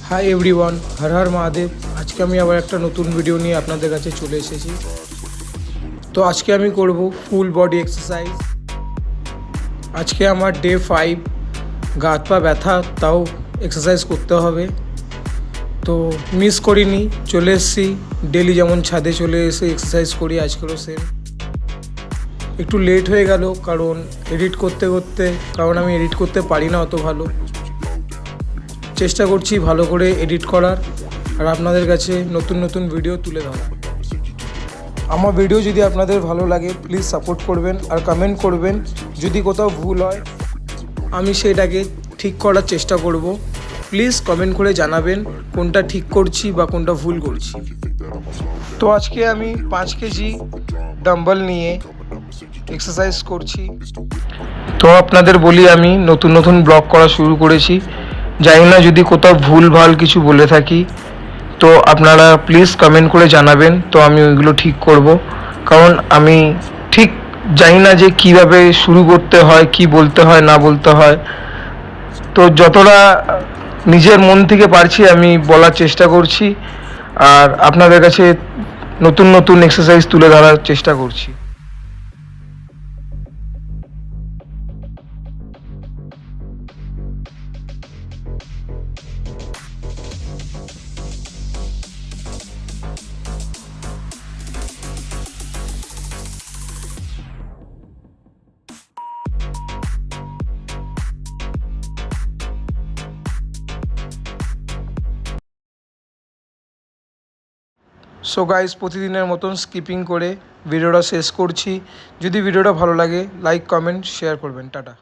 Hi everyone, Har Har Mahadev. আজকে আমি আবার একটা নতুন ভিডিও নিয়ে আপনাদের কাছে চলে এসেছি। তো আজকে আমি করব ফুল বডি এক্সারসাইজ। আজকে আমার ডে 5, গা হাত পা ব্যথা, তাও এক্সারসাইজ করতে হবে। তো মিস করিনি, চলে এসেছি। ডেলি যেমন ছাদে চলে এসে এক্সারসাইজ করি, আজকেরও সেম। একটু লেট হয়ে গেল কারণ আমি এডিট করতে পারি না অত ভালো। চেষ্টা করছি ভালো করে এডিট করার আর আপনাদের কাছে নতুন নতুন ভিডিও তুলে ধরার। আমার ভিডিও যদি আপনাদের ভালো লাগে প্লিজ সাপোর্ট করবেন আর কমেন্ট করবেন। যদি কোথাও ভুল হয় আমি সেটাকে ঠিক করার চেষ্টা করব। প্লিজ কমেন্ট করে জানাবেন কোনটা ঠিক করছি বা কোনটা ভুল করছি। তো আজকে আমি 5 কেজি ডাম্বল নিয়ে এক্সারসাইজ করছি। তো আপনাদের বলি, আমি নতুন নতুন ব্লগ করা শুরু করেছি। জানি না যদি কোথাও ভুল ভাল কিছু বলে থাকি, তো আপনারা প্লিজ কমেন্ট করে জানাবেন, তো আমি ওইগুলো ঠিক করব। কারণ আমি ঠিক জানি না যে কিভাবে শুরু করতে হয়, কি বলতে হয় না বলতে হয়। তো যতটা নিজের মন থেকে পারছি আমি বলার চেষ্টা করছি আর আপনাদের কাছে নতুন নতুন এক্সারসাইজ তুলে ধরার চেষ্টা করছি। সো গাইস, প্রতিদিনের মতন স্কিপিং করে ভিডিওটা শেষ করছি। যদি ভিডিওটা ভালো লাগে লাইক কমেন্ট শেয়ার করবেন। টাটা।